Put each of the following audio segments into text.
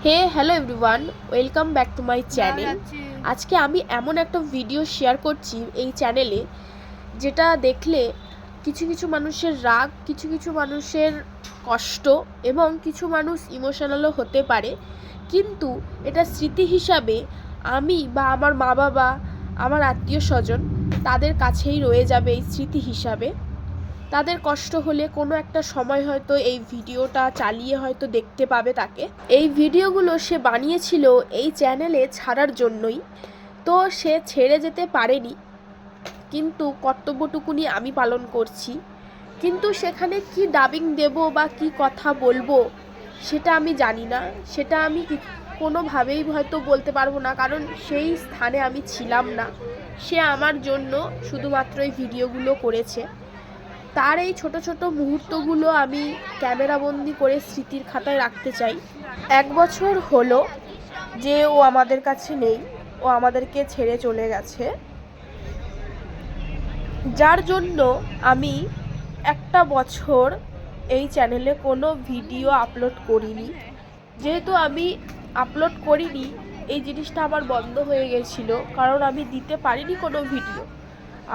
Hello everyone, welcome back to my channel. আজকে আমি এমন একটা ভিডিও শেয়ার করছি এই চ্যানেলে, যেটা দেখলে কিছু কিছু মানুষের রাগ, কিছু কিছু মানুষের কষ্ট এবং কিছু মানুষ ইমোশনালও হতে পারে। কিন্তু এটা স্মৃতি হিসাবে আমি বা আমার মা বাবা, আমার আত্মীয় স্বজন, তাদের কাছেই রয়ে যাবে এই স্মৃতি হিসাবে। তাদের কষ্ট হলে কোনো একটা সময় হয়তো এই ভিডিওটা চালিয়ে হয়তো দেখতে পাবে তাকে। এই ভিডিওগুলো সে বানিয়েছিল এই চ্যানেলে ছাড়ার জন্যই, তো সে ছেড়ে যেতে পারেনি, কিন্তু কর্তব্যটুকুনি আমি পালন করছি। কিন্তু সেখানে কি ডাবিং দেব বা কি কথা বলবো সেটা আমি জানি না, সেটা আমি কোনোভাবেই হয়তো বলতে পারবো না, কারণ সেই স্থানে আমি ছিলাম না। সে আমার জন্য শুধুমাত্র এই ভিডিওগুলো করেছে। তার এই ছোট ছোট মুহূর্তগুলো আমি ক্যামেরাবন্দি করে স্মৃতির খাতায় রাখতে চাই। 1 বছর হলো যে ও আমাদের কাছে নেই, ও আমাদেরকে ছেড়ে চলে গেছে, যার জন্য আমি একটা বছর এই চ্যানেলে কোনো ভিডিও আপলোড করিনি। যেহেতু আমি আপলোড করিনি, এই জিনিসটা আমার বন্ধ হয়ে গেছিলো, কারণ আমি দিতে পারিনি কোনো ভিডিও।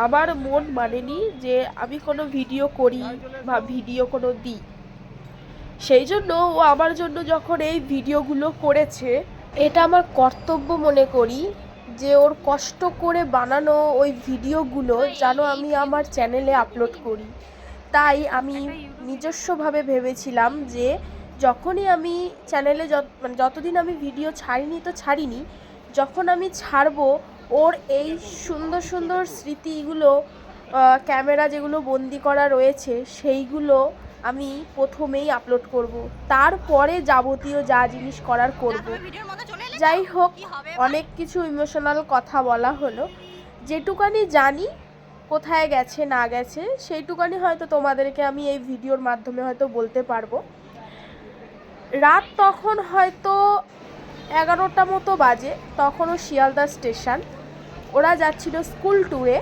আমার মন মানেনি যে আমি কোনো ভিডিও করি বা ভিডিও কোনো দিই। সেই জন্য ও আমার জন্য যখন এই ভিডিওগুলো করেছে, এটা আমার কর্তব্য মনে করি যে ওর কষ্ট করে বানানো ওই ভিডিওগুলো যেন আমি আমার চ্যানেলে আপলোড করি। তাই আমি নিজস্বভাবে ভেবেছিলাম যে যখনই আমি চ্যানেলে যতদিন আমি ভিডিও ছাড়িনি তো ছাড়িনি, যখন আমি ছাড়বো ওর এই সুন্দর সুন্দর স্মৃতিগুলো, ক্যামেরা যেগুলো বন্দি করা রয়েছে সেইগুলো আমি প্রথমেই আপলোড করব, তারপরে যাবতীয় যা জিনিস করার করব। যাই হোক, অনেক কিছু ইমোশনাল কথা বলা হলো। যেটুকানি জানি কোথায় গেছে না গেছে সেইটুকানি হয়তো তোমাদেরকে আমি এই ভিডিওর মাধ্যমে হয়তো বলতে পারবো। রাত তখন হয়তো 11টা মতো বাজে, তখনও শিয়ালদা স্টেশন। ওরা যাচ্ছিল স্কুল ট্যুরে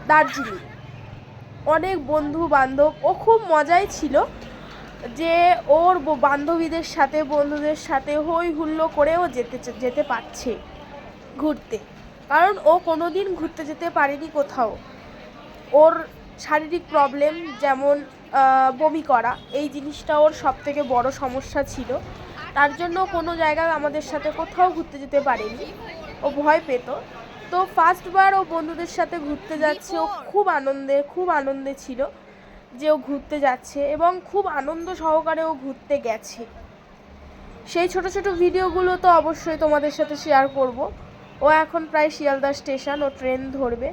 দার্জিলিং। অনেক বন্ধু বান্ধব, ও খুব মজাই ছিল যে ওর বান্ধবীদের সাথে, বন্ধুদের সাথে হই হুল্লো করেও যেতে পারছে ঘুরতে, কারণ ও কোনো দিন ঘুরতে যেতে পারেনি কোথাও। ওর শারীরিক প্রবলেম, যেমন বমি করা, এই জিনিসটা ওর সবথেকে বড় সমস্যা ছিল। তার জন্য কোনো জায়গায় আমাদের সাথে কোথাও ঘুরতে যেতে পারেনি, ও ভয় পেত। তো ফার্স্টবার ও বন্ধুদের সাথে ঘুরতে যাচ্ছে, ও খুব আনন্দে ছিল যে ও ঘুরতে যাচ্ছে এবং খুব আনন্দ সহকারে ও ঘুরতে গেছে। সেই ছোট ছোট ভিডিওগুলো তো অবশ্যই তোমাদের সাথে শেয়ার করব। ও এখন প্রায় শিয়ালদা স্টেশন, ও ট্রেন ধরবে।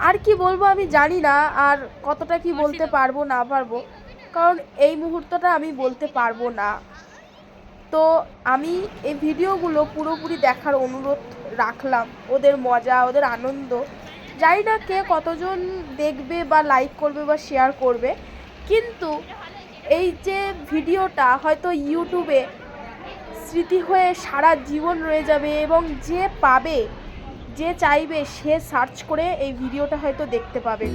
আর কি বলবো আমি জানি না, আর কতটা কি বলতে পারবো না পারবো, কারণ এই মুহূর্তটা আমি বলতে পারবো না। তো আমি এই ভিডিওগুলো পুরোপুরি দেখার অনুরোধ রাখলাম, ওদের মজা, ওদের আনন্দ। জানি না কে কতজন দেখবে বা লাইক করবে বা শেয়ার করবে, কিন্তু এই যে ভিডিওটা হয়তো ইউটিউবে স্মৃতি হয়ে সারা জীবন রয়ে যাবে, এবং যে পাবে, যে চাইবে সে সার্চ করে এই ভিডিওটা হয়তো দেখতে পাবে।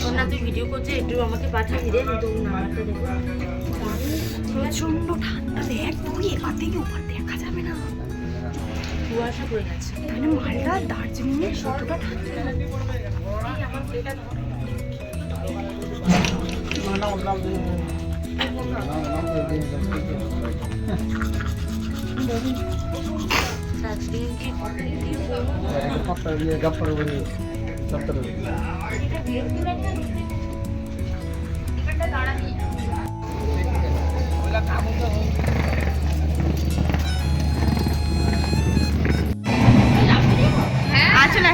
এখন না তুই ভিডিও করছিস, একটু আমাকে পাঠাবি রে, আমি তোর নাম্বারটা দেবো। প্রচন্ড ঠান্ডা, দেখ তুই এবার থেকে ওপর দেখা যাবে না। কুয়াশা পড়ে গেছে। মানে মালটা দার্জিলিংয়ে কতটা ঠান্ডা। দার্জিলিং কি আছে না